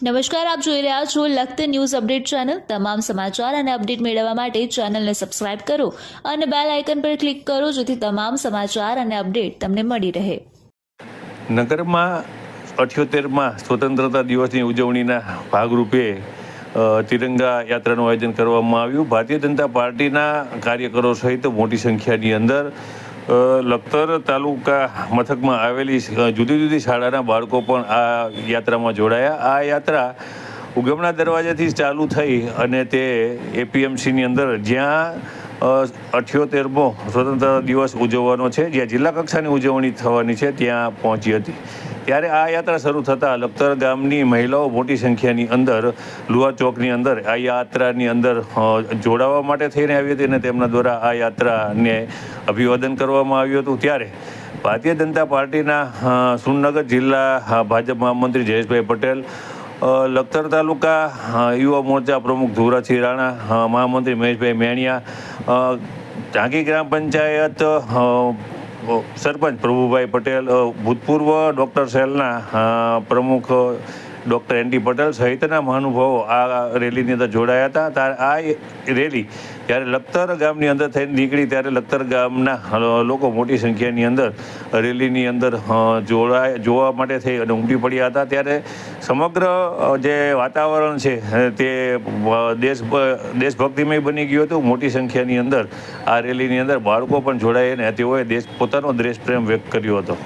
નમસ્કાર, આપ જોઈ રહ્યા છો લખત ન્યૂઝ અપડેટ ચેનલ। તમામ સમાચાર અને અપડેટ મેળવવા માટે ચેનલને સબસ્ક્રાઇબ કરો અને બેલ આઇકન પર ક્લિક કરો જેથી તમામ સમાચાર અને અપડેટ તમને મળી રહે। નગરમાં 78માં સ્વતંત્રતા દિવસની ઉજવણીના ભાગરૂપે તિરંગા યાત્રાનું આયોજન કરવામાં આવ્યું। ભારતીય જનતા પાર્ટીના કાર્યકરો સહિત મોટી સંખ્યાની અંદર લખતર તાલુકા મથકમાં આવેલી જુદી જુદી શાળાના બાળકો પણ આ યાત્રામાં જોડાયા। આ યાત્રા ઉગમણા દરવાજાથી ચાલુ થઈ અને તે એપીએમસીની અંદર જ્યાં 78મો સ્વતંત્રતા દિવસ ઉજવવાનો છે, જ્યાં જિલ્લા કક્ષાની ઉજવણી થવાની છે, ત્યાં પહોંચી હતી। ત્યારે આ યાત્રા શરૂ થતાં લખતર ગામની મહિલાઓ મોટી સંખ્યાની અંદર લુવા ચોકની અંદર આ યાત્રાની અંદર જોડાવા માટે થઈને આવી હતી અને તેમના દ્વારા આ યાત્રાને અભિવાદન કરવામાં આવ્યું હતું। ત્યારે ભારતીય જનતા પાર્ટીના સુરનગર જિલ્લા ભાજપ મહામંત્રી જયેશભાઈ પટેલ, લખતર તાલુકા યુવા મોરચા પ્રમુખ ધુવરાજસિંહ રાણા, મહામંત્રી મહેશભાઈ મેણિયા, ઢાંકી ગ્રામ પંચાયત સરપંચ પ્રભુભાઈ પટેલ, ભૂતપૂર્વ ડૉક્ટર સેલના પ્રમુખ ડૉક્ટર એન ડી પટેલ સહિતના મહાનુભાવો આ રેલીની અંદર જોડાયા હતા। ત્યારે આ રેલી જ્યારે લખતર ગામની અંદર થઈને નીકળી ત્યારે લખતર ગામના લોકો મોટી સંખ્યાની અંદર રેલીની અંદર જોવા માટે થઈ અને ઉમટી પડ્યા હતા। ત્યારે સમગ્ર જે વાતાવરણ છે તે દેશભક્તિમય બની ગયું હતું। મોટી સંખ્યાની અંદર આ રેલીની અંદર બાળકો પણ જોડાઈને તેઓએ પોતાનો દેશ પ્રેમ વ્યક્ત કર્યો હતો।